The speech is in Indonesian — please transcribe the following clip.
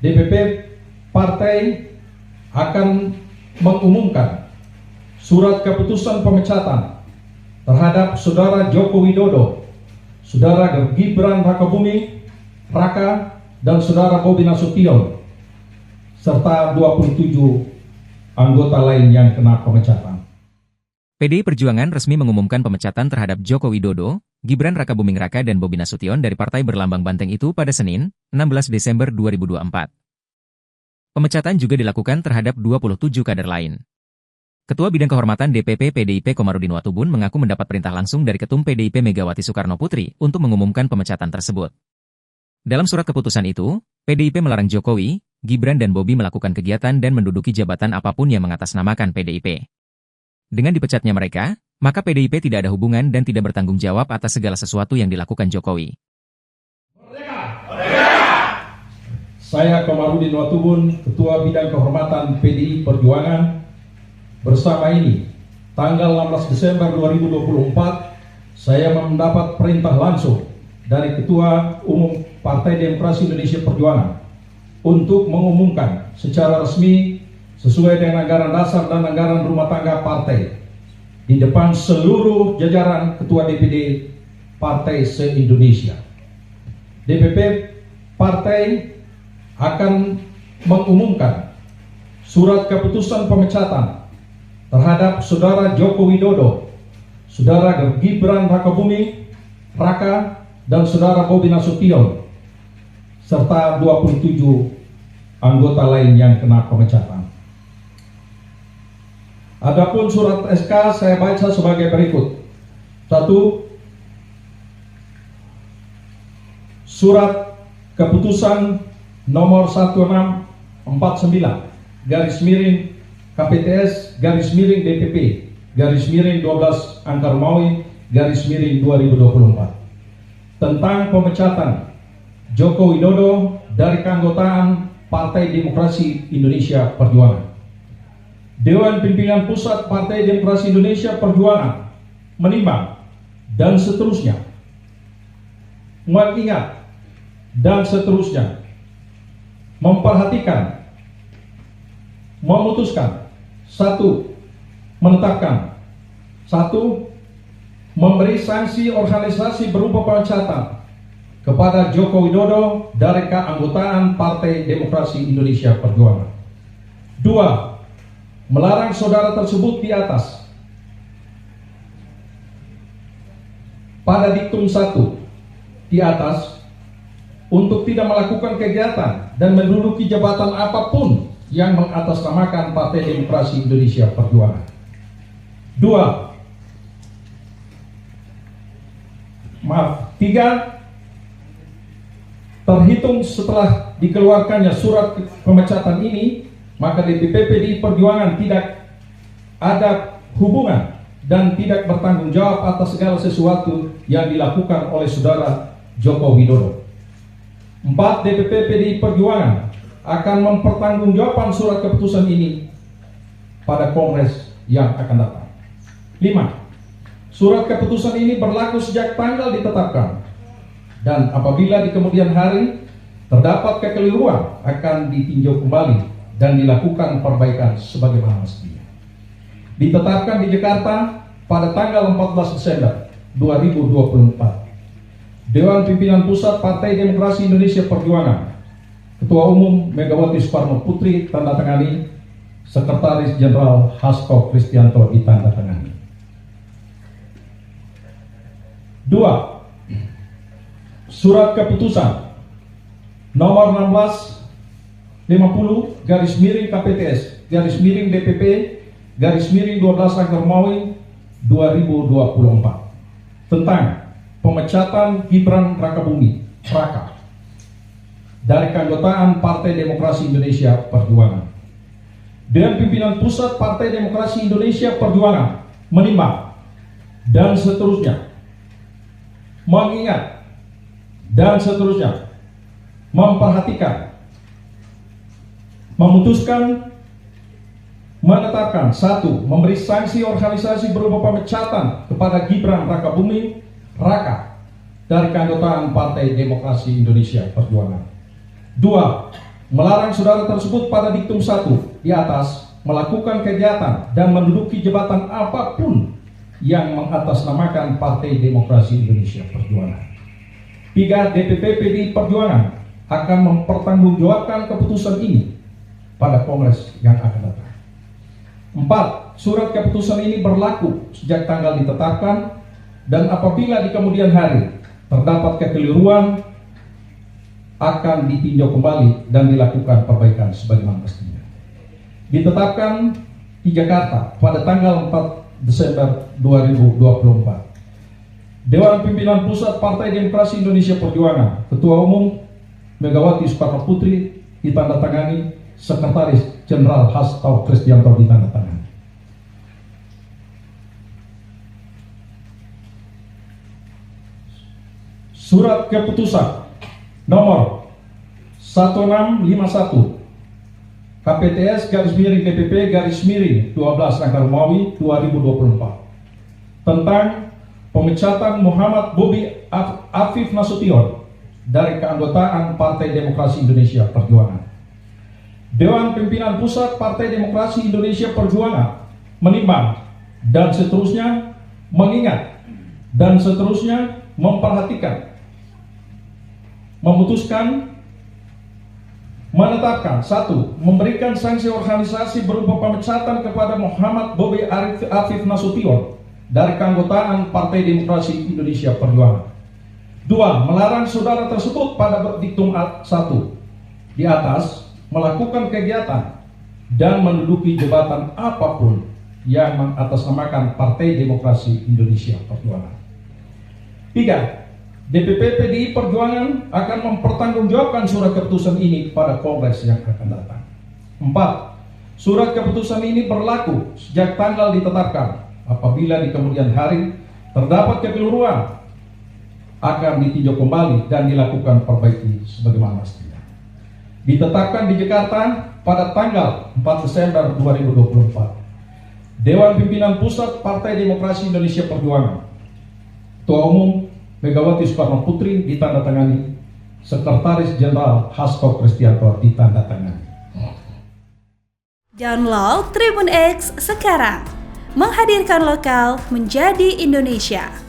DPP Partai akan mengumumkan surat keputusan pemecatan terhadap Saudara Joko Widodo, Saudara Gibran Rakabuming Raka, dan Saudara Bobi Nasution, serta 27 anggota lain yang kena pemecatan. PDI Perjuangan resmi mengumumkan pemecatan terhadap Joko Widodo, Gibran Rakabuming Raka dan Bobi Nasution dari Partai Berlambang Banteng itu pada Senin, 16 Desember 2024. Pemecatan juga dilakukan terhadap 27 kader lain. Ketua Bidang Kehormatan DPP PDIP Komarudin Watubun mengaku mendapat perintah langsung dari Ketum PDIP Megawati Soekarno Putri untuk mengumumkan pemecatan tersebut. Dalam surat keputusan itu, PDIP melarang Jokowi, Gibran dan Bobi melakukan kegiatan dan menduduki jabatan apapun yang mengatasnamakan PDIP. Dengan dipecatnya mereka, maka PDIP tidak ada hubungan dan tidak bertanggung jawab atas segala sesuatu yang dilakukan Jokowi. Merdeka! Merdeka! Saya Komarudin Watubun, Ketua Bidang Kehormatan PDI Perjuangan, bersama ini, tanggal 16 Desember 2024, saya mendapat perintah langsung dari Ketua Umum Partai Demokrasi Indonesia Perjuangan untuk mengumumkan secara resmi sesuai dengan anggaran dasar dan anggaran rumah tangga partai di depan seluruh jajaran Ketua DPD Partai se-Indonesia. DPP Partai akan mengumumkan surat keputusan pemecatan terhadap Saudara Joko Widodo, Saudara Gibran Rakabuming Raka, dan Saudara Bobi Nasution, serta 27 anggota lain yang kena pemecatan. Adapun surat SK saya baca sebagai berikut. 1. Surat keputusan nomor 1649 /KPTS /DPP /12 Angkar Maui /2024 tentang pemecatan Joko Widodo dari keanggotaan Partai Demokrasi Indonesia Perjuangan. Dewan Pimpinan Pusat Partai Demokrasi Indonesia Perjuangan menimbang dan seterusnya, mengingat dan seterusnya, memperhatikan, memutuskan, 1. Menetapkan, 1. Memberi sanksi organisasi berupa pemecatan kepada Joko Widodo dari keanggotaan Partai Demokrasi Indonesia Perjuangan. 2. Melarang saudara tersebut di atas pada diktum 1 di atas untuk tidak melakukan kegiatan dan menduduki jabatan apapun yang mengatasnamakan Partai Demokrasi Indonesia Perjuangan. 3. Terhitung setelah dikeluarkannya surat pemecatan ini, maka DPP PDI Perjuangan tidak ada hubungan dan tidak bertanggung jawab atas segala sesuatu yang dilakukan oleh Saudara Joko Widodo. 4. DPP PDI Perjuangan akan mempertanggungjawabkan surat keputusan ini pada Kongres yang akan datang. 5. Surat keputusan ini berlaku sejak tanggal ditetapkan, dan apabila di kemudian hari terdapat kekeliruan akan ditinjau kembali dan dilakukan perbaikan sebagaimana mestinya. Ditetapkan di Jakarta pada tanggal 14 Desember 2024. Dewan Pimpinan Pusat Partai Demokrasi Indonesia Perjuangan, Ketua Umum Megawati Soekarno Putri tanda tangani, Sekretaris Jenderal Hasto Kristianto ditanda tangani. 2. Surat keputusan nomor 1650/KPTS /DPP /12 Angkar Maui 2024 tentang pemecatan Gibran Rakabuming Raka dari keanggotaan Partai Demokrasi Indonesia Perjuangan. Dewan Pimpinan Pusat Partai Demokrasi Indonesia Perjuangan menimbang dan seterusnya, mengingat dan seterusnya, memperhatikan, memutuskan, menetapkan, 1. Memberi sanksi organisasi berupa pemecatan kepada Gibran Rakabuming Raka dari keanggotaan Partai Demokrasi Indonesia Perjuangan. 2. melarang saudara tersebut pada diktum 1 di atas melakukan kegiatan dan menduduki jabatan apapun yang mengatasnamakan Partai Demokrasi Indonesia Perjuangan. 3. DPP PDI Perjuangan akan mempertanggungjawabkan keputusan ini pada Kongres yang akan datang. 4. Surat keputusan ini berlaku sejak tanggal ditetapkan dan apabila di kemudian hari terdapat kekeliruan akan ditinjau kembali dan dilakukan perbaikan sebagaimana mestinya. Ditetapkan di Jakarta pada tanggal 4 Desember 2024. Dewan Pimpinan Pusat Partai Demokrasi Indonesia Perjuangan, Ketua Umum Megawati Soekarno Putri ditandatangani, Sekretaris Jenderal Hasto Kristianto ditandatangani. Surat keputusan nomor 1651 KPTS _DPP _12 2024 tentang pemecatan Muhammad Bobi Afif Nasution dari keanggotaan Partai Demokrasi Indonesia Perjuangan. Dewan Pimpinan Pusat Partai Demokrasi Indonesia Perjuangan menimbang dan seterusnya mengingat dan seterusnya memperhatikan, memutuskan, menetapkan 1. Memberikan sanksi organisasi berupa pemecatan kepada Muhammad Bobi Afif Nasution dari keanggotaan Partai Demokrasi Indonesia Perjuangan. 2. Melarang saudara tersebut pada diktum 1 di atas melakukan kegiatan dan menduduki jabatan apapun yang mengatasnamakan Partai Demokrasi Indonesia Perjuangan. 3. DPP PDI Perjuangan akan mempertanggungjawabkan surat keputusan ini pada Kongres yang akan datang. 4. Surat keputusan ini berlaku sejak tanggal ditetapkan. Apabila di kemudian hari terdapat kekeliruan akan ditinjau kembali dan dilakukan perbaiki sebagaimana mestinya. Ditetapkan di Jakarta pada tanggal 4 Desember 2024. Dewan Pimpinan Pusat Partai Demokrasi Indonesia Perjuangan, Ketua Umum Megawati Soekarno Putri ditandatangani, Sekretaris Jenderal Hasto Kristianto ditandatangani. Download Tribun X sekarang, menghadirkan lokal menjadi Indonesia.